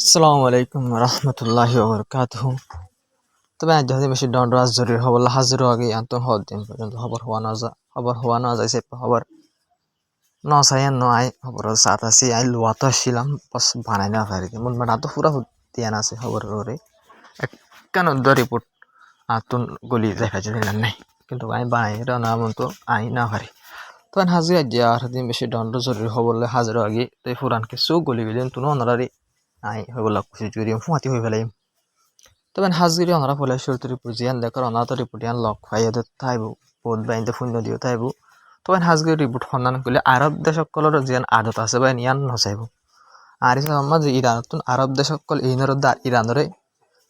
আসসালামু আলাইকুম রহমতুল্লাহি ওবরকাতুহু। তবে আজ যদি বেশি দণ্ড রাজ জরুরি খবর হাজির আগে আন্ত হওয়ার দিন পর্যন্ত খবর হওয়া না যাইছে খবর ন চাই ন আই খবর সাত আছি আই লোয়াতো আসছিলাম বস বানাই না পারি মন মানে তো পুরা তিয়ান আছে খবর ওরে কেন রিপোর্ট আতুন গলি দেখা যায় নাই কিন্তু আমি বানাই না মন তো আই না পারি তো হাজির আজ আর দিন বেশি দণ্ড জরুরি খবর হাজির আগে তো ফুরান কিছু গলি গেলেন তুনো অনারারি আই হইব লাগছে জুড়ি ফুমাতি হয়ে ফেলাই তবে হাজগিরি অনারা ফলে শুরুতে রিপুজিয়ান দেখর অনাথ রিপুটিয়ান লক ফাইয়াদ থাইবু বহুত বাইন্দে শূন্য দিও থাইবু তবে হাজগিরি রিপুট সন্ধান করলে আরব দেশসকলৰ জিয়ান আদত আছে বা নিয়ান নচাইব আর আমার যে ইরানতুন আরব দেশসকল ইনর ইরানরে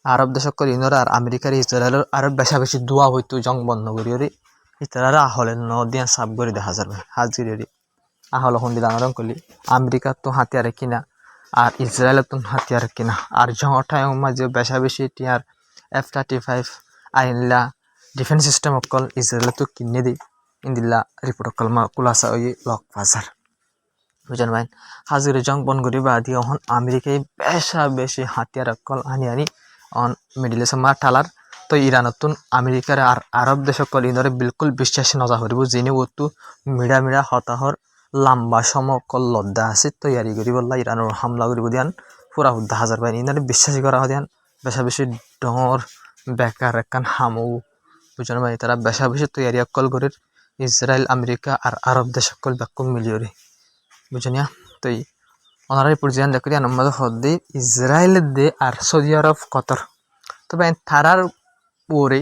আরব দেশসকল ইনর আর আমেরিকার ইসরায়েলের আরব বেশা বেশি দোয়া হইতো জং বন্ধ করিওরে ইতারা আহলে ন দিয়া সাব করে দেখা যাবে হাজগিরি আহলে হন্দি দানরং করলি আমেরিকা তো হাতিয়ারে কিনা আর ইসরায়েল তো হাতিয়ার কিনা আর জংটায় মাঝে বেশা বেশি টিয়ার F-35 আইনলা ডিফেন্স সিস্টেম অকল ইসরায়েল তো কিনে দি ইন্দিল্লা রিপোর্ট অকল মা কুলাসা ওই লক বাজার বুঝেন ভাই হাজিরে জং বন করি বা দিয়ে অহন আমেরিকায় বেশা বেশি হাতিয়ার অকল আনি অন মিডিল ইস্ট মার ঠালার তো ইরানতুন আমেরিকার আর আরব দেশ অকল ইনরে বিলকুল বিশ্বাস নজা করিব যিনি ওতু মিড়া হতাহর লম্বা সমকল লদ্দা আছে তৈয়ারি করি বললা ইরানের হামলা করিব দিয়ান পুরা হুদ্দা হাজার পাই ইনারে বিশ্বাসী করা দিয়ান বেশা বেশি ডর বেকার একান হামু বুঝানো ভাই তারা বেশা বেশি তৈয়ারি অকল করে ইসরায়েল আমেরিকা আর আরব দেশ অকল ব্যাকুম মিলিয়রে বুঝনিয়া তো ওনারা পর্যায়ে দেখি আমাদের হদ্দে ইসরায়েল দে আর সৌদি আরব কতর তবে তারার পরে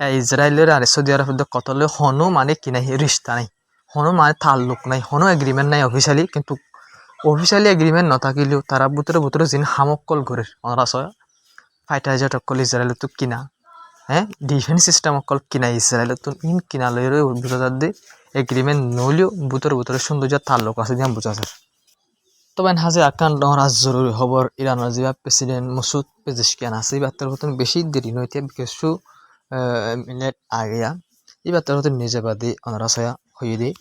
ইসরায়েলের আর সৌদি আরব কতলে হনো মানে কিনা রিস্তা নাই হনো মানে তাল্লুক নাই হনো এগ্রিমেন্ট নাই অফিসিয়ালি কিন্তু অফিসিয়ালি এগ্রিমেন্ট নথাকিলেও তারা বুতরে যিনি হামকল ঘুরে ওনারা ছয় ফাইটার জেট অকল ইসরায়েল তো কিনা হ্যাঁ ডিফেন্স সিস্টেম অকল কিনা ইসরায়েল তো ইন কিনা লইরে বুঝা যার দে এগ্রিমেন্ট নইলেও বুতরে সৌন্দর্য তাল্লুক আছে দিয়ে বুঝা যায় তবে হাজে আকান ডহরা জরুরি খবর ইরানের যে প্রেসিডেন্ট মসুদ পেজেশকিয়ান আছে বার্তার মতন বেশি দেরি নইতে কিছু মিনিট আগেয়া এই বার্তার মতন নিজে বাদে ওনারা ছয়া হয়ে দিয়ে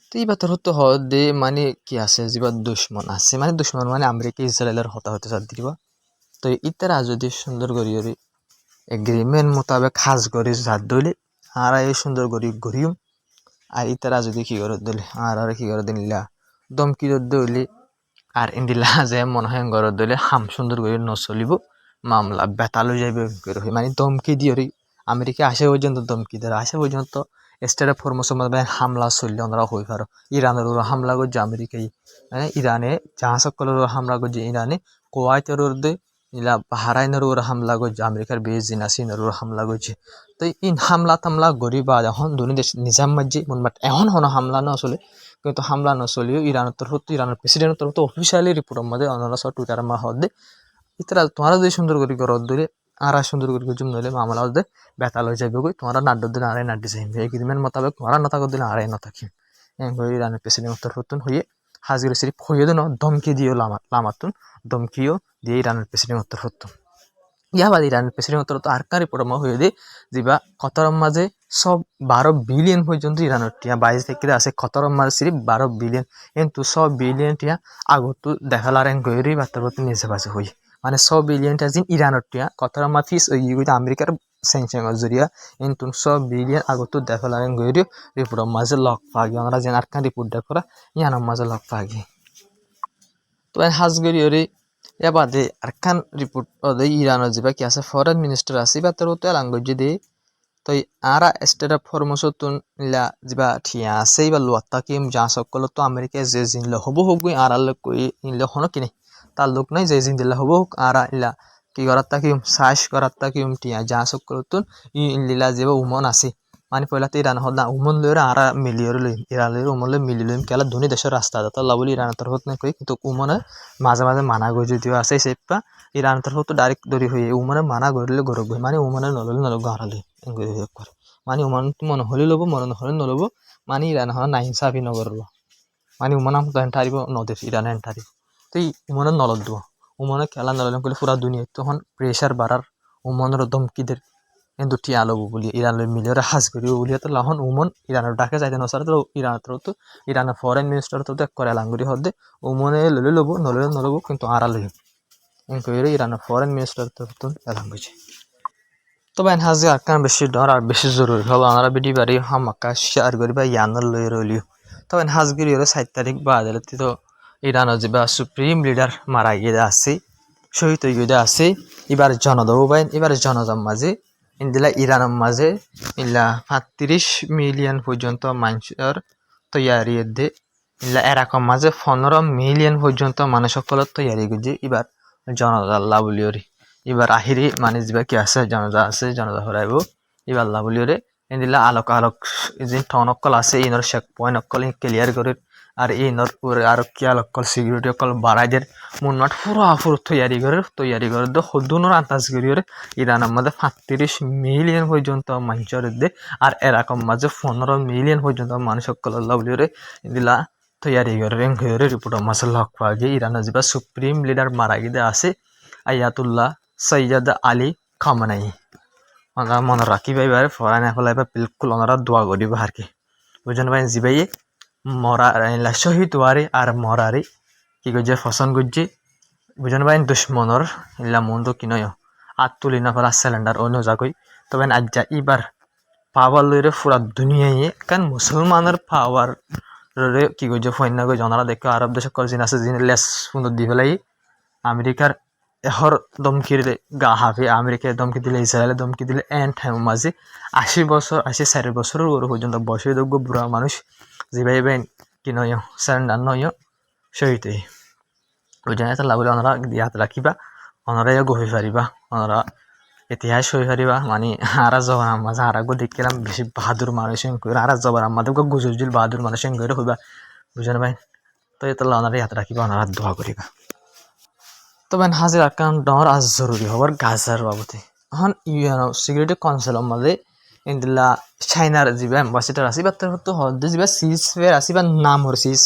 তো এই বার্তার হতে দে মানে কি আছে যেবা দুশ্মন আছে মানে দুশ্মন মানে আমেরিকা ইসরায়েলের হতা হতে চার দিবা তো ইতারা যদি সুন্দর করি এগ্রিমেন্ট মোতাবেক সাজ করি যার দলে আর এই সুন্দর করি ঘুরিও আর ইতারা যদি কি করে দিলে আর কি করে দিলা দমকি দলে আর ইন্দিলা যে মনে হয় ঘর দিলে হাম সুন্দর করে নচলিব মামলা বেতালো যাইবে মানে দমকি দিয়ে আমেরিকা আসে পর্যন্ত দমকি দেয় আসে পর্যন্ত স্টেট অফ ফরমোশন হামলা চললে ওনারা হয়ে পারো ইরানের হামলা করছে আমেরিকায় মানে ইরানে জাহাজ সকলের হামলা করছে ইরানে কোয়াইতের ইলা বাহারাইনের হামলা করছে আমেরিকার বেজিন আসিনের হামলা করছে তো ইন হামলা তামলা গরি বা এখন দুনি দেশ নিজাম মাঝে মনবাট এখন হনো হামলা না আসলে কিন্তু হামলা নচলিও ইরানের তরফ ইরানের প্রেসিডেন্টের তরফ অফিসিয়ালি রিপোর্টের মধ্যে ওনারা সব টুইটার মা হদে ইতারা তোমারা যদি সুন্দর করে গরদ ধরে আর সুন্দর করে জুম নইলে মামলা হদে বেতাল হয়ে যাবে কই তোমারা নাড্ড দিন আড়াই নাড্ডি চাইবে এগ্রিমেন্ট মোতাবেক তোমারা না থাকো দিন আড়াই না থাকি ইরানের প্রেসিডেন্টের তরফ হয়ে হাজির সিরিফ হইয়ে দিন ধমকি দিও লামাতুন ধমকিও দিয়ে ইরানের প্রেসিডেন্টের তরফ ইয়াবাদ ইরানের প্রেসিডেন্ট তো আর কারি পরমা হয়ে দে যা কতর মাঝে সব 12 বিলিয়ন পর্যন্ত ইরানের টিয়া 22 থেকে আছে কতর মাঝে সিরিফ 12 বিলিয়ন কিন্তু 100 বিলিয়ন টিয়া আগত দেখালার গয়রি বার্তার নিজে বাজে হই মানে 100 বিলিয়নটা যিন ইরানের টিয়া কতর মা ফিস ওই আমেরিকার সেনচেঙ্গর জরিয়া কিন্তু 100 বিলিয়ন আগত দেখালার গয়রি রিপোর্টের মাঝে লক পাগি আমরা যেন আর কান রিপোর্ট দেখরা ইয়ানোর মাঝে লক পাগি তো হাজগরি ওরে এবাদে আরকান রিপোর্ট ইরানের যে কি আছে ফরেন মিনিস্টার আছে বা তার তো ল্যাঙ্গুয়েজ দে তো আরা স্টেট অফ ফরমোসতুন ইলা যা ঠিয়া আছে বা লোয়াত্তা কিম যা সকল তো আমেরিকা যে জিনলে হবো হোক আর আল্লাহ কই ইনলে হনো কিনে তার লোক নাই যে জিন দিলে হবো হোক আর ইলা কি করার তা কিম সাইজ করার তা কিম টিয়া যা সকল তো ইনলিলা যে উমন আছে মানে পয়লাতে ইরান হল না উমন লইরা আরা মিলিয়র লই ইরান লইরা উমন লই মিলি লইম কেলা ধনী দেশের রাস্তা দাতা লাবলি ইরান তরফত না কই কিন্তু উমনে মাঝে মাঝে মানা গই যদিও আছে সেপা ইরান তরফত ডাইরেক্ট দরি হই উমনে মানা গরিলে গরব মানে উমনে নললে নলগ হারালে এঙ্গই হই করে মানে উমন মন হলি লব মন নহলে নলব মানে ইরান হল না ইনসাফি নগরব মানে উমনাম তো এন্টারিব নদেশ ইরান এন্টারিব তো উমনে নলদ দিব উমনে খেলা নললে কইলে পুরা দুনিয়া তখন প্রেসার বাড়ার উমনের ধমকিদের কিন্তু টিয়া লব বলি ইরানের মিলিয়রে হাজ করিব বলি তো লাহন উমন ইরানের ডাকে যাইতে নসার তো ইরানের তো ইরানের ফরেন মিনিস্টার তো এক করে লাঙ্গুরি হদে উমনে ললে লব নললে নলব কিন্তু আরা লই এনকোয়ারি ইরানের ফরেন মিনিস্টার তরতুন এলান করছে তবে হাজি আরকান বেশি ডর আর বেশি জরুরি হল আমরা বিডি বাড়ি হামাকা শেয়ার করিবা ইয়ানোর লই রলিও তবে হাজগিরি হলো 7 তারিখ বা আদালতে তো ইরানের যে সুপ্রিম লিডার মারা গিয়ে আছে শহীদ হয়ে গিয়ে আছে এবার জনদাও বাইন এবার জনতার মাঝে ইন্দিলা ইরানের মাঝে ইলা 35 মিলিয়ন পর্যন্ত মানুষের তৈয়ারি দে ইলা এরকম মাঝে 15 মিলিয়ন পর্যন্ত মানুষ সকলের তৈয়ারি করছে এবার জনতা আল্লাহ বলিওরি এবার আহিরি মানে যা কি আছে জনতা হরাইব এবার আল্লাহ বলিওরে ইন্দিলা আলোক যে টন অকল আছে ইনর শেক পয়েন্ট অকল ক্লিয়ার করে আর ইনর পুরো আর কি অকল সিকিউরিটি অকল বাড়াই দের মুনমাট পুরো তৈয়ারি করে দো হদুনোর আন্তাজ করিওরে ইরানের মধ্যে 35 মিলিয়ন পর্যন্ত মানুষের দে আর এরকম মাঝে 15 মিলিয়ন পর্যন্ত মানুষ সকল আল্লাহ বলিওরে ইন্দিলা তৈয়ারি করে রিপোর্ট মাসে লক পাওয়া গিয়ে ইরানের যা সুপ্রিম লিডার মারা গিয়ে আছে আয়াতুল্লাহ সৈয়দ আলী খামেনেই ওনারা মনে রাখিবা এবার ফরান ফলাইবা বিলকুল ওনারা দোয়া করিব আর কি বুঝেন ভাই জিবাইয়ে মরা শহীদ ওয়ারে আর মরারে কি করছে ফসন করছে বুঝেন ভাই দুশ্মনর ইলা মন্দ কি নয় আর তুলি না ফেলা সিলিন্ডার অন্য জাগই তবে আজ্জা এবার পাওয়ার লইরে পুরা দুনিয়ায় কারণ মুসলমানের পাওয়ার কি করছে ফৈন্য গই ওনারা দেখো আরব দেশ কলজিন আছে যিনি লেস সুন্দর দি ফেলাই আমেরিকার এহর দমকির গা হাফে আমেরিকায় দমকি দিলে ইসরায়েলে দমকি দিলে এন টাইম মাঝে 80 বছরের গরু পর্যন্ত বসে যোগ্য বুড়া মানুষ যেভাবে বেন কি নয় স্যারেন্ডার নয় শহীদ ওই জন্য লাভ ওনারা দিয়াত রাখিবা ওনারা গভীর পারিবা ওনারা ইতিহাস হয়ে পারিবা মানে আরা জবার মাঝে আরাগো দেখলাম বেশি বাহাদুর মানুষ আর জবার আমাদের গুজুরজিল বাহাদুর মানুষ করে হইবা বুঝেন ভাই তো এটা ওনারা ইয়াত রাখিবা ওনারা দোয়া করিবা তবে হাজির আরকান ডর আজ জরুরি হবার গাজার বাবদে এখন ইউএন সিকিউরিটি কাউন্সিল মাঝে ইন্দিলা চাইনার যা এম্বাসিডার আছে বা তার তো হদে যা সিজ ফেয়ার আছে বা নাম হর সিজ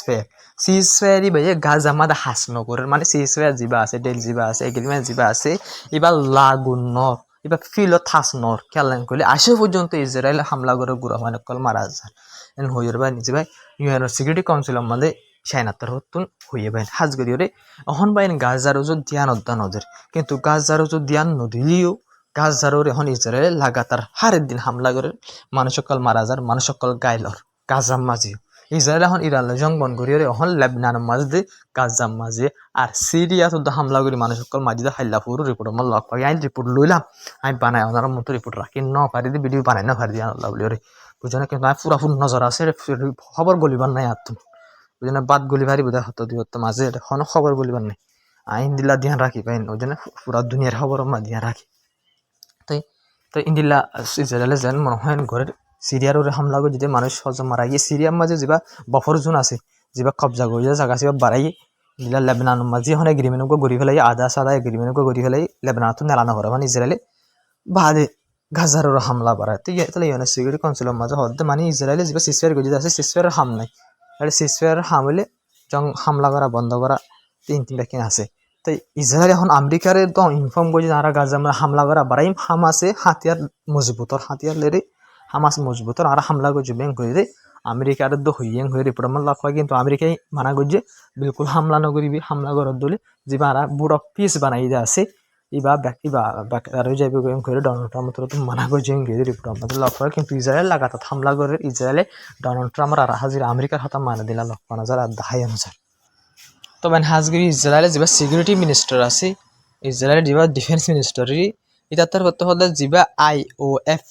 ফেয়ার ভাইয়া গাজা মাদা হাস নগরের মানে সিজ ফেয়ার যা আছে ডেল যা আছে এগ্রিমেন্ট যা আছে এবার লাগুন নর এবার ফিল থাস নর খেয়াল করলে আসে পর্যন্ত ইসরায়েল হামলা করে গুড়া মানে কল মারা যায় এন হইর ভাই নিজে ভাই ইউএন সিকিউরিটি কাউন্সিলের মাঝে চাইনার হতুন হইয়ে বাইন হাজগরিয়রে এখন বাইন গাজার ওজো ধ্যান অদ্যান ওদের কিন্তু গাজার ওজো ধ্যান নদিলেও গাজার এখন ইসরায়েল লাগাতার হারের দিন হামলা করে মানুষ সকল মারা যার মানুষ সকল গাইলর গাজার মাঝে ইসরায়েল এখন ইরানের জং বন করিয়রে এখন লেবনানের মাঝে গাজার মাঝে আর সিরিয়া তো হামলা করি মানুষ সকল মাঝে হাইলাপুর রিপোর্ট আমার লগ পাই আইন রিপোর্ট লইলাম আমি বানাই ওনার মতো রিপোর্ট রাখি ন পারি দিয়ে ভিডিও বানাই না পারি দিয়ে আল্লাহ বলিওরে বুঝে কিন্তু আমি পুরাপুর নজর আছে খবর গলিবার নাই আর বুঝে বাদ গলি ভারি বোধ হতো দুই হতো মাঝে এখন খবর গলিবার নাই আইন দিলা ধ্যান রাখি পাইন ওই জন্য পুরা দুনিয়ার খবর মা ধ্যান রাখি তো ইন্দিলা ইসরায়েলে যেন মনে হয় ঘরের সিরিয়ার হামলা করে যদি মানুষ হজম মারা গিয়ে সিরিয়ার মাঝে যা বফর জোন আছে যা কবজা করি জায়গা আছে বাড়াই দিলা লেবনানের মাঝে এখন এগ্রিমেন্ট গড়ি ফেলাই আধা সাদা এগ্রিমেন্ট গড়ি ফেলাই লেবনান তো নেলানো করে মানে ইসরায়েলে বাদে গাজার হামলা বাড়ায় তো তাহলে ইউএন সিকিউরিটি কাউন্সিলের মাঝে হতে মানে ইসরায়েলে যা সিসফেয়ার গজি আছে সিসফেয়ার হাম নাই তাহলে সিসফেয়ার হাম হলে জং হামলা করা বন্ধ করা তিনটা কিনা আছে তো ইসরায়েল এখন আমেরিকার তো ইনফর্ম করছে যারা গাজা হামলা করা বাড়াই হামাসে হাতিয়ার মজবুতর হাতিয়ার লেরে হামাস মজবুতর আর হামলা করছে ব্যাংক করে রে আমেরিকার তো হইয়াং হয়ে রিপোর্ট আমার লক্ষ্য হয় কিন্তু আমেরিকায় মানা করছে বিলকুল হামলা নকরিবি হামলা করার দলে যে আরা বুড়ো পিস বানাই দিয়ে আছে ইবা আরো যাইবে করে ডোনাল্ড ট্রাম্প তো মানা করছে রিপোর্ট আমাদের লক্ষ্য হয় কিন্তু ইসরায়েল লাগাতার হামলা করে ইসরায়েলে ডোনাল্ড ট্রাম্প আর হাজির আমেরিকার হাতে মানা দিলা 90,000 আর 10,000 তবে হাজগিরি ইসরায়েলের যা সিকিউরিটি মিনিস্টার আছে ইসরায়েলের যা ডিফেন্স মিনিস্টারি এটা তার করতে হলে যা IOF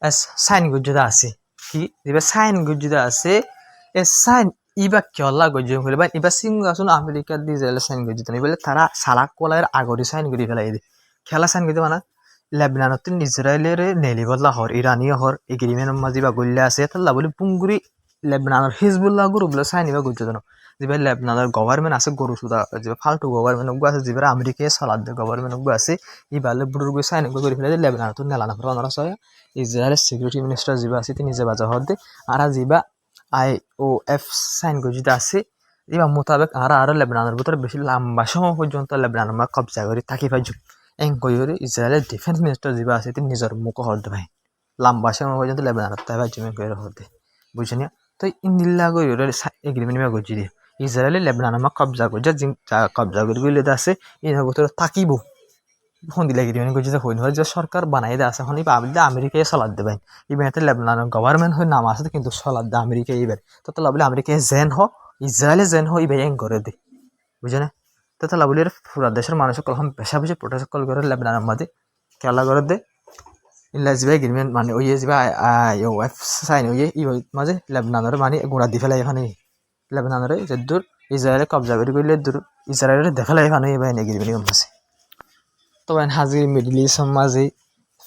এস সাইন গুজরা আছে কি যা সাইন গুজরা আছে এ সাইন ইবা কেলা গজ্য হলে বা ইবা সিংহাসন আমেরিকার দি ইসরায়েলের সাইন গজ্য তাই বলে তারা সালাক কলার আগরি সাইন করি ফেলাই দে খেলা সাইন গজ্য মানে লেবনানত ইসরায়েলের নেলিবল্লা হর ইরানীয় হর এগ্রিমেন্ট মাঝে বা গল্লা আছে তাল্লা বলে পুঙ্গুরি লেবনানের হিজবুল্লাহ গ্রুপ বলে সাইন ইবা গজ্য জানো যেভাবে লেবনানের গভর্নমেন্ট আছে গরু সুদা যে ফালতু গভর্নমেন্ট আছে যেভাবে আমেরিকায় সালাদ গভর্নমেন্ট আছে ইবালে বুড়ুর গই সাইন করে ফেলে লেবনান তো নেলানা করে অনারা সয় ইসরায়েলের সিকিউরিটি মিনিস্টার যেবা আছে তিনি যে বাজা হদে আর যেবা IOF সাইন করে যেটা আছে এবার মোতাবেক আর লেবনানের ভিতরে বেশি লম্বা সময় পর্যন্ত লেবনানের মা কবজা করে থাকি পাইছো এং করে ইসরায়েলের ডিফেন্স মিনিস্টার যেবা আছে তিনি নিজের মুখ হদে ভাই লম্বা সময় পর্যন্ত লেবনানের তাই পাইছো করে হদে বুঝছেন তো ইন্দিল্লা করে এগ্রিমেন্ট গজি দিয়ে ইজৰাইলে লেবনানক কব্জা কৰিছে কব্জা কৰি গ'লে আছে ইনৰ ভিতৰত থাকিব সন্ধি লাগি দিব গৈ যে হয় নহয় যে সরকার বানাই দে আছে শুনি পাবলি আমেরিকায় চলাত দেবেন ইবেতে লেবনানের গভর্নমেন্ট হয়ে নাম আছে কিন্তু চলাত দে আমেরিকা ইবের তো লাবলি আমেরিকায় জেন হ ইসরায়েলে জেন হ ইবে এং করে দে বুঝে না তো লাবলি পুরা দেশের মানুষ কলম বেশা বেশি প্রোটেস্ট কল করে লেবনানের মাঝে খেলা করে দে ইল্লা জিবা এগ্রিমেন্ট মানে ওই জিবা ওয়েব সাইন ওই ই মাঝে লেবনানের মানে গুড়া দি ফেলাই এখানে লেবনানের যে দূর ইসরায়েলে কব্জা করে গেলে দূর ইসরায়েলের দেখালাই এখানে এবার এগ্রিমেন্ট আছে তো হাজির মিডল ইস্ট মাঝে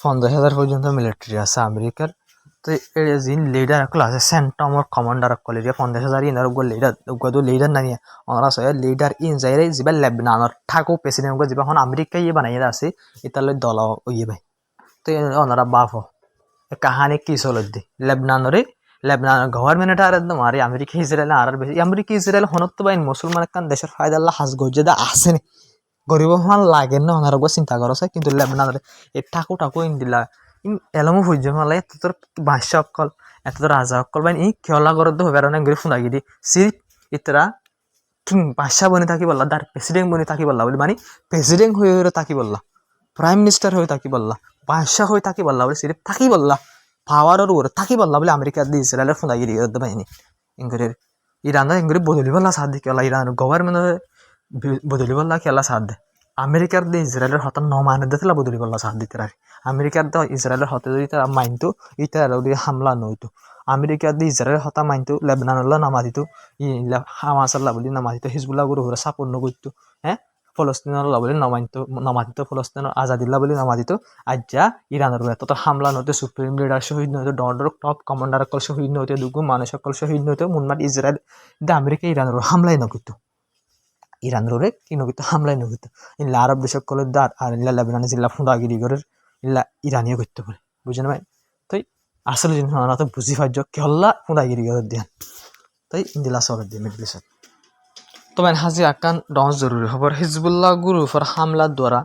50,000 পর্যন্ত মিলিটারি আছে আমেরিকার তো এর যিন লিডার একল আছে সেন্টমর commander Ekal area 50,000 inner leader নাই ওনারা আছে লিডার ইন যাইরে যিবা লেবনানৰ ঠাকো প্রেসিডেন্ট যিবা এখন আমেরিকা ইয়ে বানাই আছে ইতালে দল ইয়ে ভাই তো ওনারা বাফ কাহানি কি চলত দি লেবনানরে লেবনানের গভর্নমেন্ট আর একদম আর আমেরিকা ইসরায়েল আর বেশি আমেরিকা ইসরায়েল হনত বাইন মুসলমান একখান দেশের ফায়দাল্লাহ হাজ গজ্জেদা আছে নি গরিব মান লাগে না ওনার চিন্তা করছে কিন্তু লেবনানের এই ঠাকু ইন্দিলা এলমো হইজ মালে এত তোর বাদশা অকল এত তোর রাজা অকল বাইন ই খেলা করতে হবে আর অনেক ফুনা গিয়ে সিরিপ ইতরা কিং বাদশা বনে থাকি বললা তার প্রেসিডেন্ট বনে থাকি বললা বলে মানে প্রেসিডেন্ট হয়ে থাকি বললা প্রাইম মিনিস্টার হয়ে থাকি বললা বাদশা হয়ে থাকি বললা বলে সিরিপ থাকি বললা পাওয়ারের উপরে থাকি বললা বলে আমেরিকা দিয়ে ইসরায়েলের ফুনা গিয়ে করতে পাইনি ইংরের ইরানরা ইংরেজ বদলি বললা সাথ দিকে ইরান গভর্নমেন্টের বদলি বললা খেলা সাথ দে আমেরিকার দিয়ে ইসরায়েলের হতা নমানে দিতে বদলি বললা সাথ দিতে রাখি আমেরিকার দিয়ে ইসরায়েলের হতে যদি তারা মাইনতো ইটা হামলা নইতো আমেরিকার দিয়ে ইসরায়েলের হতা মাইনতো লেবনানল্লা নামা দিত হামাসাল্লাহ বলি নামা দিত হিজবুল্লাহ গুরু ঘুরে সাপোর্ট নগরতো হ্যাঁ ফলস্তিনাল্লাহ বলে নামা দিত ফলস্তিনের আজাদিল্লাহ বলে নামা দিত আজ্জা ইরানের তত হামলা নইতো সুপ্রিম লিডার শহীদ নইতো ডর টপ কমান্ডার সকল শহীদ নইতো দুগু মানুষ সকল শহীদ নইতো মুনমাট ইসরায়েল আমেরিকা ইরানের হামলাই নগরতো ইরানরে কি নগিত হামলাই নগিত ইল্লা আরব দেশ সকলের দাঁড় আর ইল্লা লেবানন জিল্লা ফুঁদাগিরি করে ইল্লা ইরানিও করতে পারে বুঝেন ভাই তাই আসলে জিনিস আমরা তো বুঝি পাইজ কেল্লা ফুঁদাগিরি করে দিয়ান তাই ইন্দিলা সবের দিয়ে মিডল ইস্ট তবে হাজি আকান ডস জরুরি খবর হিজবুল্লাহ গ্রুপের হামলার দ্বারা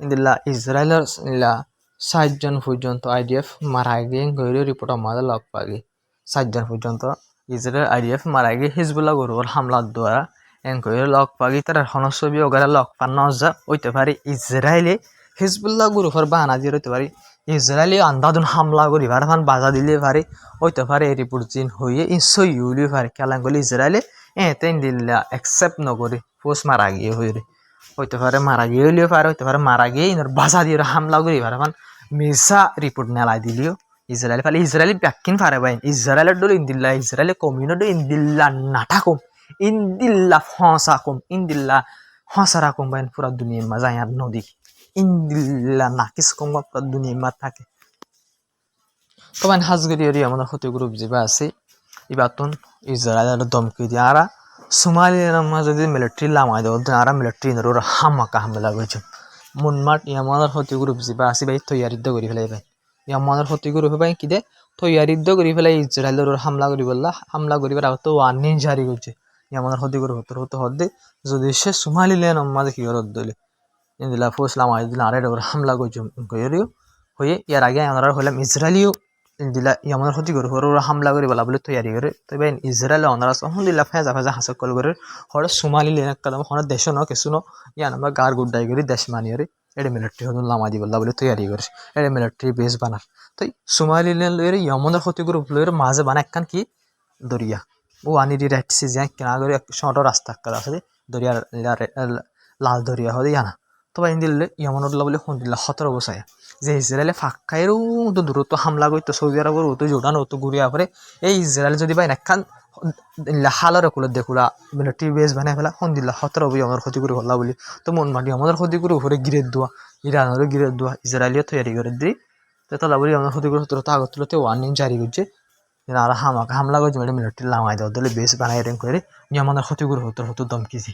ইন্দিলা ইসরায়েলের ইল্লা 60 জন পর্যন্ত আইডিএফ মারা গিয়ে গইরে রিপোর্ট আমাদের লগ পাগে 60 জন পর্যন্ত ইসরায়েল আইডিএফ মারা গিয়ে হিজবুল্লাহ গ্রুপের হামলার দ্বারা এনকইরে লগ পাগি তার হনছবি ওগারে লগ পান্ন যা হইতে পারে ইসরায়েলে হিজবুল্লাহ গ্রুপের বাহানা দিয়ে হইতে পারে ইসরায়েলি আন্দাদুন হামলা করি ভার ফান বাজা দিলে পারে হইতে পারে এই রিপোর্ট জিন হইয়ে ইসই ইউলি পারে কেলাঙ্গলি ইসরায়েলে তেন দিল্লা একসেপ্ট নকরি পোস্ট মারা গিয়ে হইরে হইতে পারে মারা গিয়ে হইলেও পারে হইতে পারে মারা গিয়ে ইনার বাজা দিয়ে হামলা করি ভার ফান মিসা রিপোর্ট নেলাই দিলিও ইসরায়েল ফালে ইসরায়েলি ব্যাকিন পারে বাইন ইসরায়েলের ডল ইন্দিল্লা ইসরায়েলের কমিউনিটি ইন্দিল্লা নাটাকম ইন্দিল্লা ফসাকুম ইন্দিল্লা হসারাকুম বাইন পুরা দুনিয়ার মা যায় আর নদী ইন্দিল্লা নাকিস কম পুরা দুনিয়ার মা থাকে তো বাইন হাজগরি আমাদের ক্ষতি গ্রুপ যেবা আছে ইবাতন ইসরায়েলের দমকি দিয়ে আরা সোমালিয়ার মাঝে যদি মিলিটারি লামাই দেওয়া আরা মিলিটারি ওরা হামাকা হামলা করছে মুনমাট আমাদের ক্ষতি গ্রুপ যেবা আছে ভাই তৈয়ারিদ্ধ করে ফেলাই ভাই আমাদের ক্ষতি গ্রুপ ভাই কি দে তৈয়ারিদ্ধ করে ফেলাই ইসরায়েলের হামলা করি বললা হামলা করিবার আগত ওয়ার্নিং জারি করছে আমাদের ক্ষতি করে হতে হতে যদি সে সোমালিয়ান মাঝে কি করে দিলে ইন্দিলা ফসলাম দিলে আরে হামলা করছে হয়ে ইয়ার আগে আমরা হলাম ইসরায়েলিও ইন্দিলা আমাদের ক্ষতি করে ওরা হামলা করে বলা বলে তৈরি করে তবে ইসরায়েল অনারা আলহামদুলিল্লাহ ফেজা ফেজা হাসক কল করে হরে সোমালিয়ান একদম হরে দেশ ন কিছু ন ইয়ান আমরা গার গুড্ডাই করে দেশ মানিয়ে এটা মিলিটারি হল লামা দি বললা বলে তৈরি করে এটা মিলিটারি বেস বানার তো সোমালিয়ান লয়ের আমাদের ক্ষতি করে লয়ের মাঝে বানা একখান কি দরিয়া ও আনিরি রাইটসি যে কেনা করে ছোট রাস্তা কাদা আছে দরিয়া লাল দরিয়া হলে জানা তবে ইন্দিল্লে ইয়ামনুল্লাহ বলে শুনদিল্লা 17 বছর যে ইসরায়েলে ফাঁকাইরও তো দূরত্ব হামলা করতো সৌদি আরবের তো জোর্ডান তো ঘুরিয়া পরে এই ইসরায়েল যদি বাইন একখান হালর কুলত দেখুলা মিলিটারি বেস বানাই ফেলা শুনদিল্লা 17 বই আমার ক্ষতি করে হল্লা বলি তো মন মাটি আমাদের ক্ষতি করে উপরে গিরে দোয়া ইরানেরও গিরে দোয়া ইসরায়েলিও তৈরি করে দিই তো তালা বলি আমাদের ক্ষতি করে তো আগত তুলতে ওয়ার্নিং জারি করছে আর হামলা করছে মিলিটারি লামাই দেওয়া দিলে বেস বানাই রেং করে আমাদের ক্ষতি করে হতো দমকিছি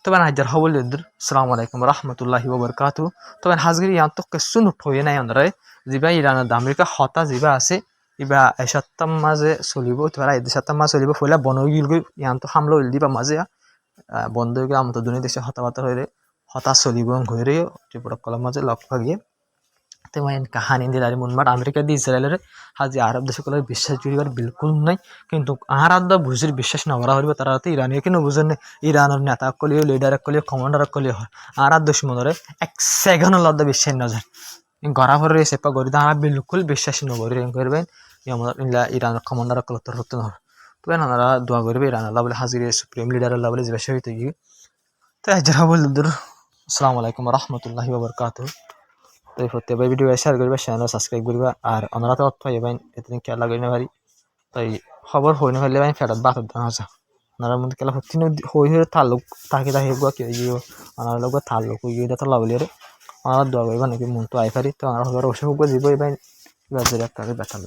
তবে হাজার হবল আসসালামু আলাইকুম রহমতুল্লাহি ওবরকাতু তবে হাজগিরি ইয়ান তো কিছু নুঠয়ে নাই অন্ধ্রে যা ইরানের আমেরিকা হতা যা আছে ইবা এসপ্তাহ মাঝে চলিব তোরা এসপ্তাহ মাঝে চলিব ফলে বন গিল গই ইয়ান তো হামলা হইল দিবা মাঝে বন্ধ হয়ে গেলে আমাদের দুনিয়া দেশে হতাবাতা হয়ে হতা চলিব হয়ে রিপোর্ট কলার মাঝে লগ পাগিয়ে তেমন কাহানি দিলারি মুনমাট আমেরিকা দিয়ে ইসরায়েলের হাজি আরব দেশগুলোর বিশ্বাস জুড়িবার বিলকুল নাই কিন্তু আহারাদ্দ বুঝির বিশ্বাস নকরা হইব তারা তো ইরানীয় কেন বুঝেন ইরানের নেতা কলিও লিডার কলিও কমান্ডার কলিও হয় আহার দুশ্মনরে এক সেকেন্ড লদ্দ বিশ্বাস নজর গড়া ভরে সেপা গড়ি তাহারা বিলকুল বিশ্বাস নগরি করবেন ইরানের কমান্ডার কল তোর হতে না তো ওনারা দোয়া করবে ইরান আল্লাহ বলে হাজির সুপ্রিম লিডার আল্লাহ বলে জিজ্ঞাসা হইতে গিয়ে তো যারা বলদুর আসসালামু আলাইকুম রহমতুল্লাহি ওবরকাতুহু তো এই প্রত্যেক ভিডিও শেয়ার করবে চ্যানেল সাবস্ক্রাইব করবে আর ওনারা তো অর্থ পাইবেন এতদিন খেয়াল লাগবে না পারি তাই খবর হই না হলে ফেরত বাতর দানা আছে ওনার মধ্যে খেলা হচ্ছে হই হয়ে তালুক তাকে তাকে গুয়া কেউ গিয়ে ওনার লোক তালুক হয়ে গিয়ে তো লাভলি রে ওনারা দোয়া করবে নাকি মন তো আই পারি তো ওনারা হবার অসুখ জীব এবার একটা ব্যথা